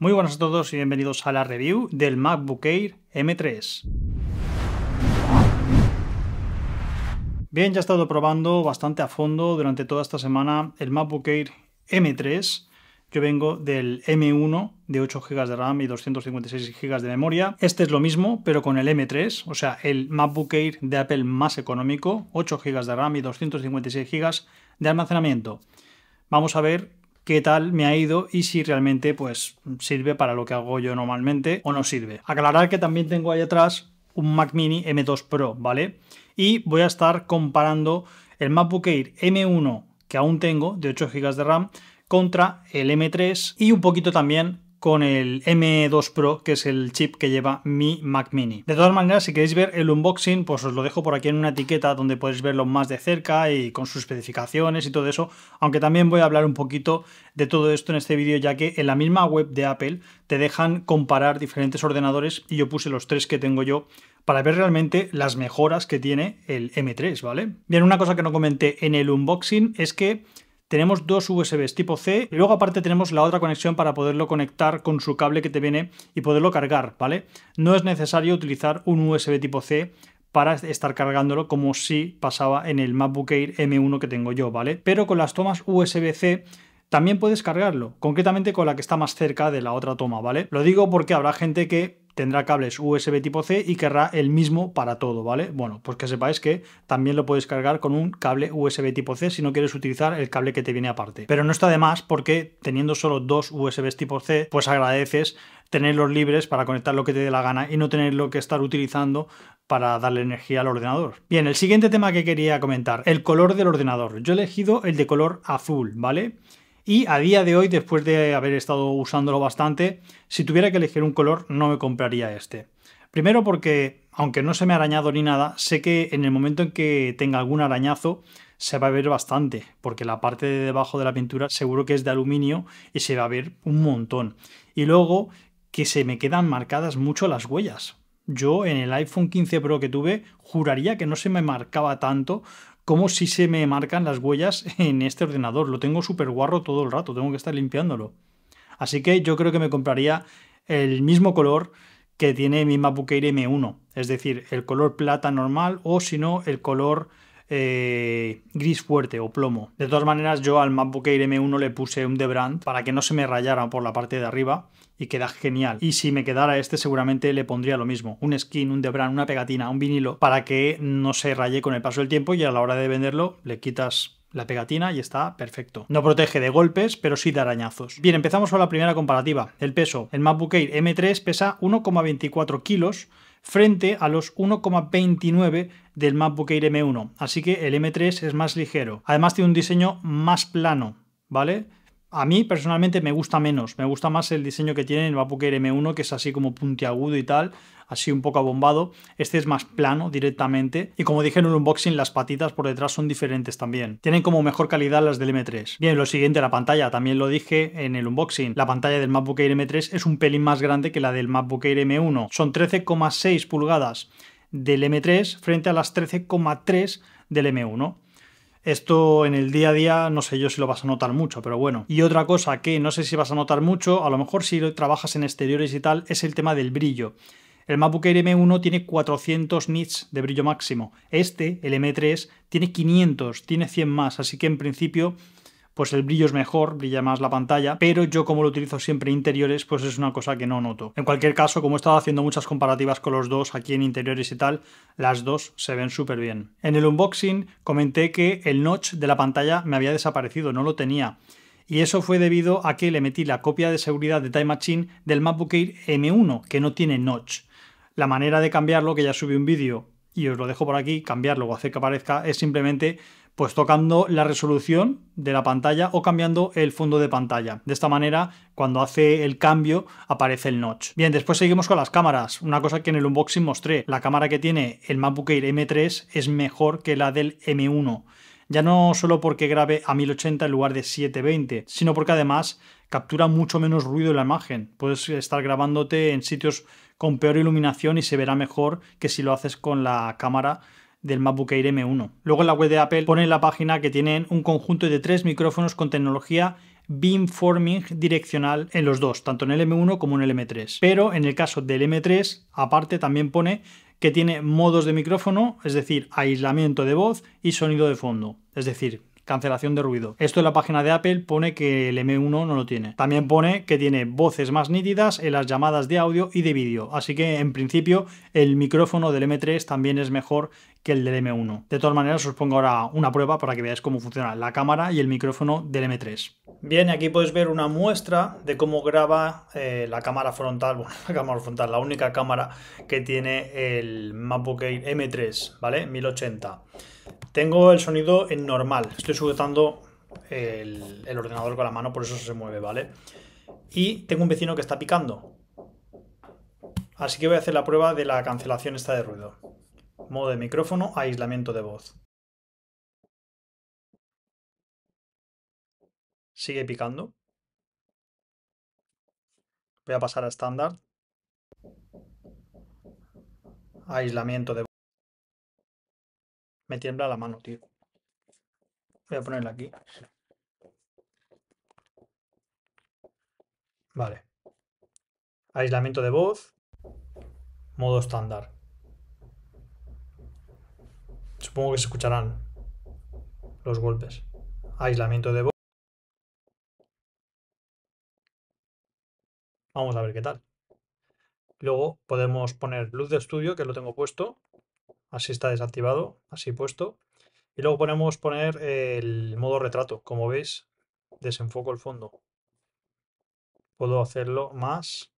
Muy buenas a todos y bienvenidos a la review del MacBook Air M3. Bien, ya he estado probando bastante a fondo durante toda esta semana el MacBook Air M3. Yo vengo del M1 de 8 GB de RAM y 256 GB de memoria. Este es lo mismo, pero con el M3, o sea, el MacBook Air de Apple más económico, 8 GB de RAM y 256 GB de almacenamiento. Vamos a ver qué tal me ha ido y si realmente pues sirve para lo que hago yo normalmente o no sirve. Aclarar que también tengo ahí atrás un Mac Mini M2 Pro, ¿vale? Y voy a estar comparando el MacBook Air M1 que aún tengo de 8 GB de RAM contra el M3 y un poquito también con el M2 Pro, que es el chip que lleva mi Mac Mini. De todas maneras, si queréis ver el unboxing, pues os lo dejo por aquí en una etiqueta donde podéis verlo más de cerca y con sus especificaciones y todo eso, aunque también voy a hablar un poquito de todo esto en este vídeo, ya que en la misma web de Apple te dejan comparar diferentes ordenadores y yo puse los 3 que tengo yo para ver realmente las mejoras que tiene el M3, ¿vale? Bien, una cosa que no comenté en el unboxing es que tenemos dos USBs tipo C y luego aparte tenemos la otra conexión para poderlo conectar con su cable que te viene y poderlo cargar, ¿vale? No es necesario utilizar un USB tipo C para estar cargándolo como si pasaba en el MacBook Air M1 que tengo yo, ¿vale? Pero con las tomas USB-C también puedes cargarlo, concretamente con la que está más cerca de la otra toma, ¿vale? Lo digo porque habrá gente que tendrá cables USB tipo C y querrá el mismo para todo, ¿vale? Bueno, pues que sepáis que también lo puedes cargar con un cable USB tipo C si no quieres utilizar el cable que te viene aparte. Pero no está de más porque teniendo solo dos USBs tipo C, pues agradeces tenerlos libres para conectar lo que te dé la gana y no tenerlo que estar utilizando para darle energía al ordenador. Bien, el siguiente tema que quería comentar, el color del ordenador. Yo he elegido el de color azul, ¿vale? Y a día de hoy, después de haber estado usándolo bastante, si tuviera que elegir un color no me compraría este. Primero porque, aunque no se me ha arañado ni nada, sé que en el momento en que tenga algún arañazo se va a ver bastante, porque la parte de debajo de la pintura seguro que es de aluminio y se va a ver un montón. Y luego que se me quedan marcadas mucho las huellas. Yo en el iPhone 15 Pro que tuve juraría que no se me marcaba tanto como si se me marcan las huellas en este ordenador. Lo tengo súper guarro todo el rato, tengo que estar limpiándolo. Así que yo creo que me compraría el mismo color que tiene mi MacBook Air M1, es decir, el color plata normal o si no el color gris fuerte o plomo. De todas maneras, yo al MacBook Air M1 le puse un debrand para que no se me rayara por la parte de arriba y queda genial. Y si me quedara este seguramente le pondría lo mismo, un skin, un debrand, una pegatina, un vinilo para que no se raye con el paso del tiempo y a la hora de venderlo le quitas la pegatina y está perfecto. No protege de golpes, pero sí de arañazos. Bien, empezamos con la primera comparativa. El peso. El MacBook Air M3 pesa 1,24 kilos frente a los 1,29 del MacBook Air M1. Así que el M3 es más ligero. Además tiene un diseño más plano, ¿vale? A mí personalmente me gusta menos, me gusta más el diseño que tiene el MacBook Air M1, que es así como puntiagudo y tal, así un poco abombado. Este es más plano directamente y como dije en un unboxing, las patitas por detrás son diferentes también. Tienen como mejor calidad las del M3. Bien, lo siguiente, la pantalla, también lo dije en el unboxing. La pantalla del MacBook Air M3 es un pelín más grande que la del MacBook Air M1. Son 13,6 pulgadas del M3 frente a las 13,3 del M1. Esto en el día a día no sé yo si lo vas a notar mucho, pero bueno. Y otra cosa que no sé si vas a notar mucho, a lo mejor si trabajas en exteriores y tal, es el tema del brillo. El MacBook Air M1 tiene 400 nits de brillo máximo. Este, el M3, tiene 500, tiene 100 más, así que en principio pues el brillo es mejor, brilla más la pantalla, pero yo como lo utilizo siempre en interiores, pues es una cosa que no noto. En cualquier caso, como he estado haciendo muchas comparativas con los dos aquí en interiores y tal, las dos se ven súper bien. En el unboxing comenté que el notch de la pantalla me había desaparecido, no lo tenía. Y eso fue debido a que le metí la copia de seguridad de Time Machine del MacBook Air M1, que no tiene notch. La manera de cambiarlo, que ya subí un vídeo y os lo dejo por aquí, cambiarlo o hacer que aparezca, es simplemente pues tocando la resolución de la pantalla o cambiando el fondo de pantalla. De esta manera, cuando hace el cambio, aparece el notch. Bien, después seguimos con las cámaras. Una cosa que en el unboxing mostré. La cámara que tiene el MacBook Air M3 es mejor que la del M1. Ya no solo porque grabe a 1080 en lugar de 720, sino porque además captura mucho menos ruido en la imagen. Puedes estar grabándote en sitios con peor iluminación y se verá mejor que si lo haces con la cámara del MacBook Air M1. Luego en la web de Apple pone en la página que tienen un conjunto de 3 micrófonos con tecnología beamforming direccional en los dos, tanto en el M1 como en el M3. Pero en el caso del M3, aparte también pone que tiene modos de micrófono, es decir, aislamiento de voz y sonido de fondo, es decir, cancelación de ruido. Esto en la página de Apple pone que el M1 no lo tiene. También pone que tiene voces más nítidas en las llamadas de audio y de vídeo. Así que en principio el micrófono del M3 también es mejor que el del M1. De todas maneras os pongo ahora una prueba para que veáis cómo funciona la cámara y el micrófono del M3. Bien, aquí podéis ver una muestra de cómo graba la cámara frontal, bueno, la cámara frontal, la única cámara que tiene el MacBook Air M3, ¿vale? 1080. Tengo el sonido en normal, estoy sujetando el ordenador con la mano, por eso se mueve, ¿vale? Y tengo un vecino que está picando. Así que voy a hacer la prueba de la cancelación esta de ruido. Modo de micrófono, aislamiento de voz. Sigue picando. Voy a pasar a estándar. Aislamiento de voz. Me tiembla la mano, tío. Voy a ponerla aquí. Vale. Aislamiento de voz. Modo estándar. Supongo que se escucharán los golpes. Aislamiento de voz. Vamos a ver qué tal. Luego podemos poner luz de estudio, que lo tengo puesto. Así está desactivado, así puesto. Y luego podemos poner el modo retrato. Como veis, desenfoco el fondo. Puedo hacerlo más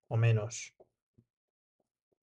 o menos.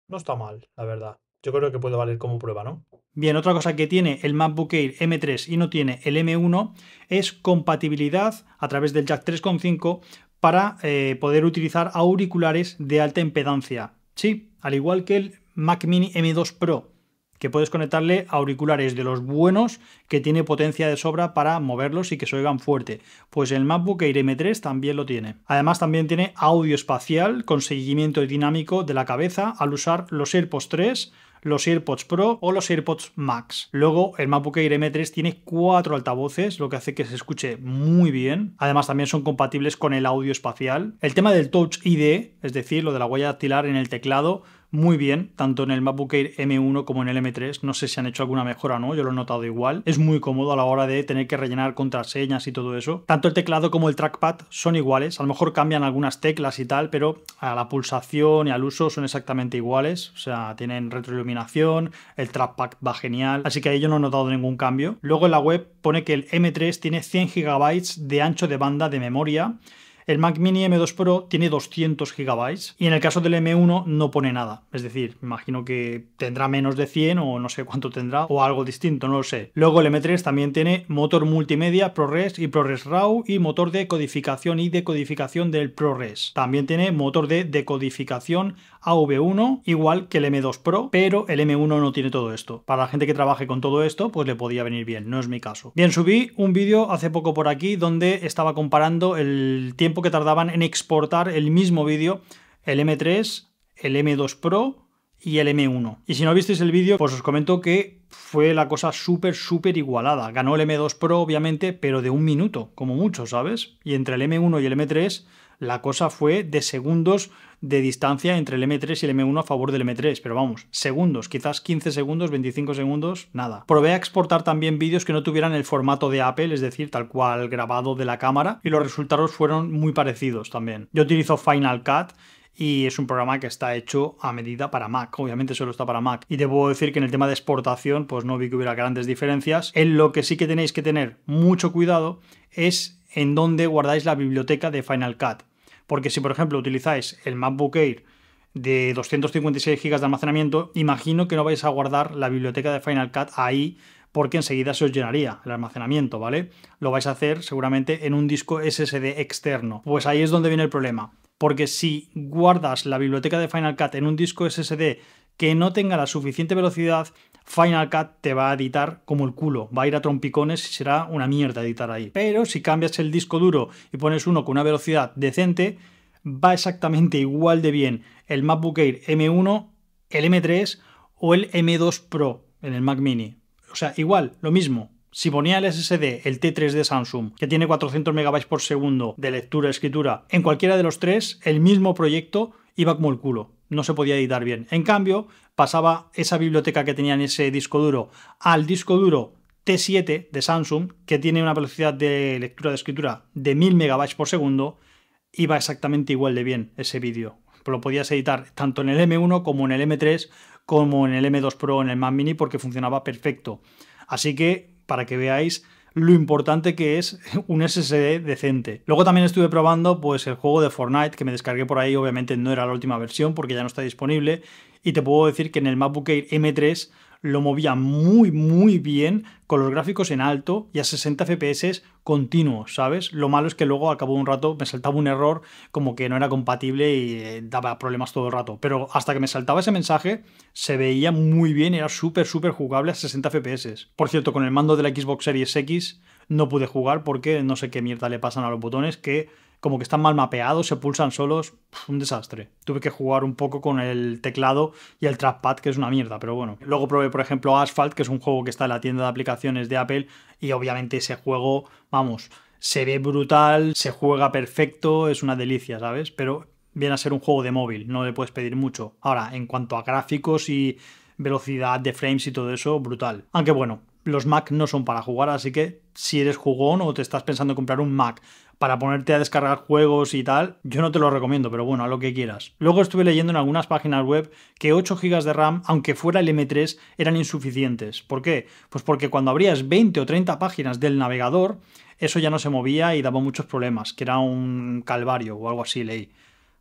No está mal, la verdad. Yo creo que puede valer como prueba, ¿no? Bien, otra cosa que tiene el MacBook Air M3 y no tiene el M1 es compatibilidad a través del jack 3.5 para poder utilizar auriculares de alta impedancia. Sí, al igual que el Mac Mini M2 Pro, que puedes conectarle auriculares de los buenos que tiene potencia de sobra para moverlos y que se oigan fuerte. Pues el MacBook Air M3 también lo tiene. Además también tiene audio espacial con seguimiento dinámico de la cabeza al usar los AirPods 3, los AirPods Pro o los AirPods Max. Luego el MacBook Air M3 tiene 4 altavoces, lo que hace que se escuche muy bien. Además también son compatibles con el audio espacial. El tema del Touch ID, es decir, lo de la huella dactilar en el teclado, muy bien, tanto en el MacBook Air M1 como en el M3. No sé si han hecho alguna mejora o no, yo lo he notado igual. Es muy cómodo a la hora de tener que rellenar contraseñas y todo eso. Tanto el teclado como el trackpad son iguales, a lo mejor cambian algunas teclas y tal, pero a la pulsación y al uso son exactamente iguales. O sea, tienen retroiluminación, el trackpad va genial, así que ahí yo no he notado ningún cambio. Luego en la web pone que el M3 tiene 100 GB de ancho de banda de memoria. El Mac Mini M2 Pro tiene 200 GB y en el caso del M1 no pone nada. Es decir, me imagino que tendrá menos de 100 o no sé cuánto tendrá o algo distinto, no lo sé. Luego el M3 también tiene motor multimedia ProRes y ProRes RAW y motor de codificación y decodificación del ProRes. También tiene motor de decodificación AV1 igual que el M2 Pro, pero el M1 no tiene todo esto. Para la gente que trabaje con todo esto, pues le podía venir bien, no es mi caso. Bien, subí un vídeo hace poco por aquí donde estaba comparando el tiempo que tardaban en exportar el mismo vídeo el M3, el M2 Pro y el M1. Y si no visteis el vídeo, pues os comento que fue la cosa súper igualada. Ganó el M2 Pro, obviamente, pero de 1 minuto, como mucho, ¿sabes? Y entre el M1 y el M3, la cosa fue de segundos de distancia entre el M3 y el M1 a favor del M3, pero vamos, segundos, quizás 15 segundos, 25 segundos, nada. Probé a exportar también vídeos que no tuvieran el formato de Apple, es decir, tal cual grabado de la cámara, y los resultados fueron muy parecidos también. Yo utilizo Final Cut y es un programa que está hecho a medida para Mac, obviamente solo está para Mac. Y debo decir que en el tema de exportación, pues no vi que hubiera grandes diferencias. En lo que sí que tenéis que tener mucho cuidado es en dónde guardáis la biblioteca de Final Cut. Porque si, por ejemplo, utilizáis el MacBook Air de 256 GB de almacenamiento, imagino que no vais a guardar la biblioteca de Final Cut ahí porque enseguida se os llenaría el almacenamiento, ¿vale? Lo vais a hacer seguramente en un disco SSD externo. Pues ahí es donde viene el problema. Porque si guardas la biblioteca de Final Cut en un disco SSD que no tenga la suficiente velocidad, Final Cut te va a editar como el culo, va a ir a trompicones y será una mierda editar ahí. Pero si cambias el disco duro y pones uno con una velocidad decente, va exactamente igual de bien el MacBook Air M1, el M3 o el M2 Pro en el Mac Mini. O sea, igual, lo mismo, Si ponía el SSD, el T3 de Samsung, que tiene 400 MB por segundo de lectura y escritura, en cualquiera de los tres, el mismo proyecto iba como el culo. No se podía editar bien. En cambio, pasaba esa biblioteca que tenía en ese disco duro al disco duro T7 de Samsung, que tiene una velocidad de lectura de escritura de 1000 MB por segundo, iba exactamente igual de bien ese vídeo. Lo podías editar tanto en el M1 como en el M3 como en el M2 Pro, en el Mac Mini, porque funcionaba perfecto. Así que, para que veáis lo importante que es un SSD decente. Luego también estuve probando pues el juego de Fortnite, que me descargué por ahí. Obviamente no era la última versión porque ya no está disponible, y te puedo decir que en el MacBook Air M3 lo movía muy bien, con los gráficos en alto y a 60 FPS continuos, ¿sabes? Lo malo es que luego al cabo de un rato me saltaba un error como que no era compatible y daba problemas todo el rato. Pero hasta que me saltaba ese mensaje se veía muy bien, era súper jugable a 60 FPS. Por cierto, con el mando de la Xbox Series X no pude jugar porque no sé qué mierda le pasan a los botones, que como que están mal mapeados, se pulsan solos, un desastre. Tuve que jugar un poco con el teclado y el trackpad, que es una mierda, pero bueno. Luego probé, por ejemplo, Asphalt, que es un juego que está en la tienda de aplicaciones de Apple, y obviamente ese juego, vamos, se ve brutal, se juega perfecto, es una delicia, ¿sabes? Pero viene a ser un juego de móvil, no le puedes pedir mucho. Ahora, en cuanto a gráficos y velocidad de frames y todo eso, brutal. Aunque bueno, los Mac no son para jugar, así que si eres jugón o te estás pensando en comprar un Mac para ponerte a descargar juegos y tal, yo no te lo recomiendo, pero bueno, a lo que quieras. Luego estuve leyendo en algunas páginas web que 8 GB de RAM, aunque fuera el M3, eran insuficientes. ¿Por qué? Pues porque cuando abrías 20 o 30 páginas del navegador, eso ya no se movía y daba muchos problemas, que era un calvario o algo así, leí.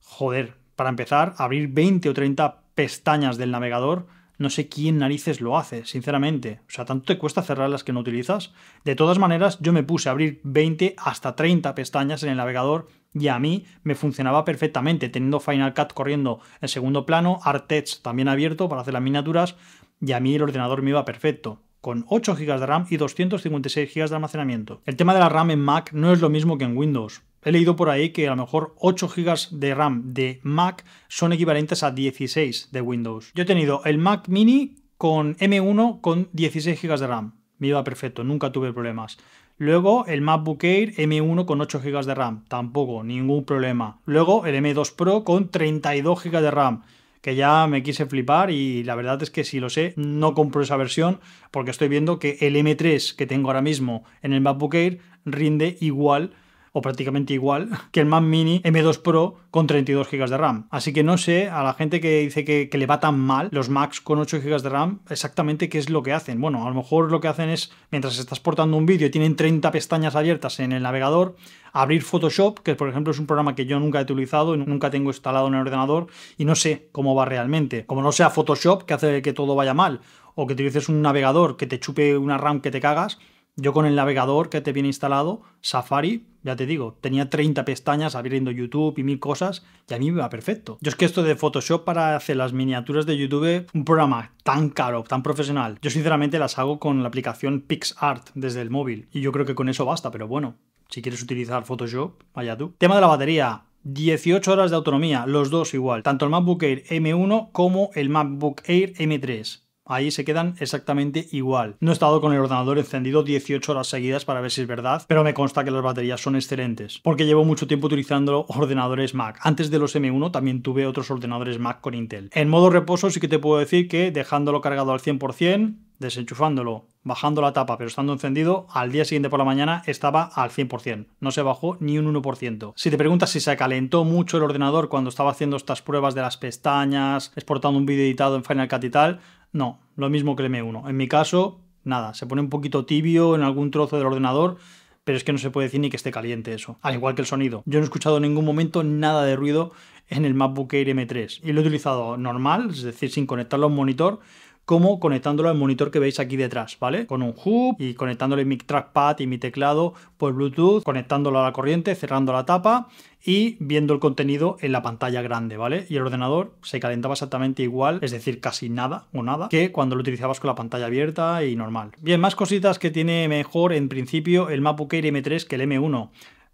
Joder, para empezar, abrir 20 o 30 pestañas del navegador, no sé quién narices lo hace, sinceramente. O sea, ¿tanto te cuesta cerrar las que no utilizas? De todas maneras, yo me puse a abrir 20 hasta 30 pestañas en el navegador y a mí me funcionaba perfectamente, teniendo Final Cut corriendo en segundo plano, ArtEdge también abierto para hacer las miniaturas, y a mí el ordenador me iba perfecto, con 8 GB de RAM y 256 GB de almacenamiento. El tema de la RAM en Mac no es lo mismo que en Windows. He leído por ahí que a lo mejor 8 GB de RAM de Mac son equivalentes a 16 de Windows. Yo he tenido el Mac Mini con M1 con 16 GB de RAM. Me iba perfecto, nunca tuve problemas. Luego el MacBook Air M1 con 8 GB de RAM. Tampoco, ningún problema. Luego el M2 Pro con 32 GB de RAM, que ya me quise flipar, y la verdad es que si lo sé, no compro esa versión porque estoy viendo que el M3 que tengo ahora mismo en el MacBook Air rinde igual o prácticamente igual que el Mac Mini M2 Pro con 32 GB de RAM. Así que no sé, a la gente que dice que le va tan mal los Macs con 8 GB de RAM, exactamente qué es lo que hacen. Bueno, a lo mejor lo que hacen es, mientras estás portando un vídeo y tienen 30 pestañas abiertas en el navegador, abrir Photoshop, que por ejemplo es un programa que yo nunca he utilizado y nunca tengo instalado en el ordenador, y no sé cómo va realmente. Como no sea Photoshop, que hace que todo vaya mal, o que utilices un navegador que te chupe una RAM que te cagas, yo con el navegador que te viene instalado, Safari, ya te digo, tenía 30 pestañas abriendo YouTube y 1000 cosas, y a mí me va perfecto. Yo es que esto de Photoshop para hacer las miniaturas de YouTube, un programa tan caro, tan profesional, yo sinceramente las hago con la aplicación PixArt desde el móvil, y yo creo que con eso basta, pero bueno, si quieres utilizar Photoshop, vaya tú. Tema de la batería. 18 horas de autonomía, los dos igual, tanto el MacBook Air M1 como el MacBook Air M3. Ahí se quedan exactamente igual. No he estado con el ordenador encendido 18 horas seguidas para ver si es verdad, pero me consta que las baterías son excelentes, porque llevo mucho tiempo utilizando ordenadores Mac. Antes de los M1 también tuve otros ordenadores Mac con Intel. En modo reposo sí que te puedo decir que dejándolo cargado al 100%, desenchufándolo, bajando la tapa pero estando encendido, al día siguiente por la mañana estaba al 100%. No se bajó ni un 1%. Si te preguntas si se calentó mucho el ordenador cuando estaba haciendo estas pruebas de las pestañas, exportando un vídeo editado en Final Cut y tal, no, lo mismo que el M1. En mi caso, nada, se pone un poquito tibio en algún trozo del ordenador, pero es que no se puede decir ni que esté caliente eso. Al igual que el sonido. Yo no he escuchado en ningún momento nada de ruido en el MacBook Air M3. Y lo he utilizado normal, es decir, sin conectarlo a un monitor, como conectándolo al monitor que veis aquí detrás, ¿vale? Con un hub y conectándole mi trackpad y mi teclado por Bluetooth, conectándolo a la corriente, cerrando la tapa y viendo el contenido en la pantalla grande, ¿vale? Y el ordenador se calentaba exactamente igual, es decir, casi nada o nada, que cuando lo utilizabas con la pantalla abierta y normal. Bien, más cositas que tiene mejor en principio el MacBook Air M3 que el M1.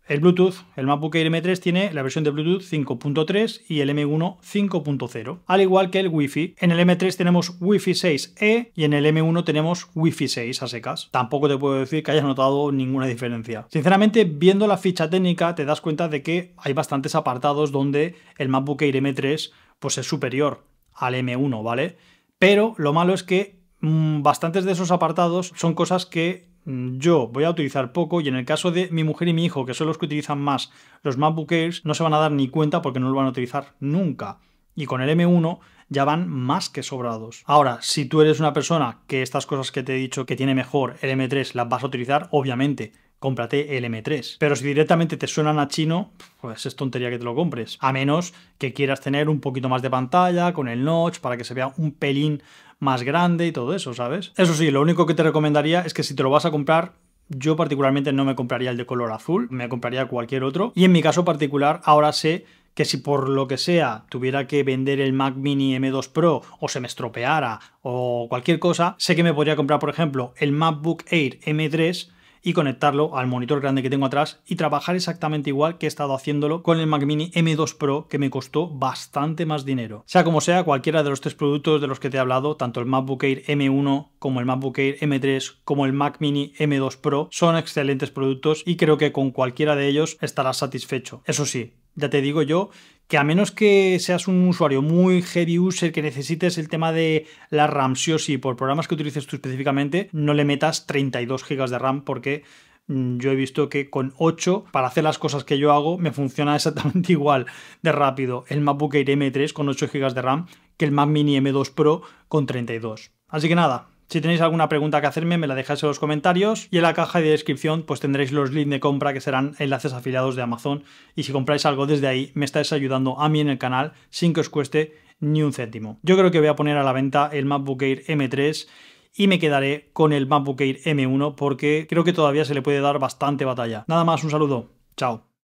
El Bluetooth, el MacBook Air M3 tiene la versión de Bluetooth 5.3 y el M1 5.0, al igual que el Wi-Fi. En el M3 tenemos Wi-Fi 6E y en el M1 tenemos Wi-Fi 6 a secas. Tampoco te puedo decir que hayas notado ninguna diferencia. Sinceramente, viendo la ficha técnica te das cuenta de que hay bastantes apartados donde el MacBook Air M3 pues es superior al M1, ¿vale? Pero lo malo es que bastantes de esos apartados son cosas que yo voy a utilizar poco, y en el caso de mi mujer y mi hijo, que son los que utilizan más los MacBook Airs, no se van a dar ni cuenta porque no lo van a utilizar nunca. Y con el M1 ya van más que sobrados. Ahora, si tú eres una persona que estas cosas que te he dicho que tiene mejor el M3 las vas a utilizar, obviamente cómprate el M3. Pero si directamente te suenan a chino, pues es tontería que te lo compres. A menos que quieras tener un poquito más de pantalla con el notch para que se vea un pelín más grande y todo eso, ¿sabes? Eso sí, lo único que te recomendaría es que si te lo vas a comprar, yo particularmente no me compraría el de color azul, me compraría cualquier otro. Y en mi caso particular, ahora sé que si por lo que sea tuviera que vender el Mac Mini M2 Pro o se me estropeara o cualquier cosa, sé que me podría comprar, por ejemplo, el MacBook Air M3 y conectarlo al monitor grande que tengo atrás y trabajar exactamente igual que he estado haciéndolo con el Mac Mini M2 Pro, que me costó bastante más dinero. Sea como sea, cualquiera de los tres productos de los que te he hablado, tanto el MacBook Air M1 como el MacBook Air M3 como el Mac Mini M2 Pro, son excelentes productos y creo que con cualquiera de ellos estarás satisfecho. Eso sí, ya te digo yo que a menos que seas un usuario muy heavy user, que necesites el tema de la RAM sí o sí por programas que utilices tú específicamente, no le metas 32 GB de RAM, porque yo he visto que con 8, para hacer las cosas que yo hago, me funciona exactamente igual de rápido el MacBook Air M3 con 8 GB de RAM que el Mac Mini M2 Pro con 32. Así que nada, si tenéis alguna pregunta que hacerme, me la dejáis en los comentarios, y en la caja de descripción pues tendréis los links de compra, que serán enlaces afiliados de Amazon, y si compráis algo desde ahí me estáis ayudando a mí en el canal sin que os cueste ni un céntimo. Yo creo que voy a poner a la venta el MacBook Air M3 y me quedaré con el MacBook Air M1 porque creo que todavía se le puede dar bastante batalla. Nada más, un saludo. Chao.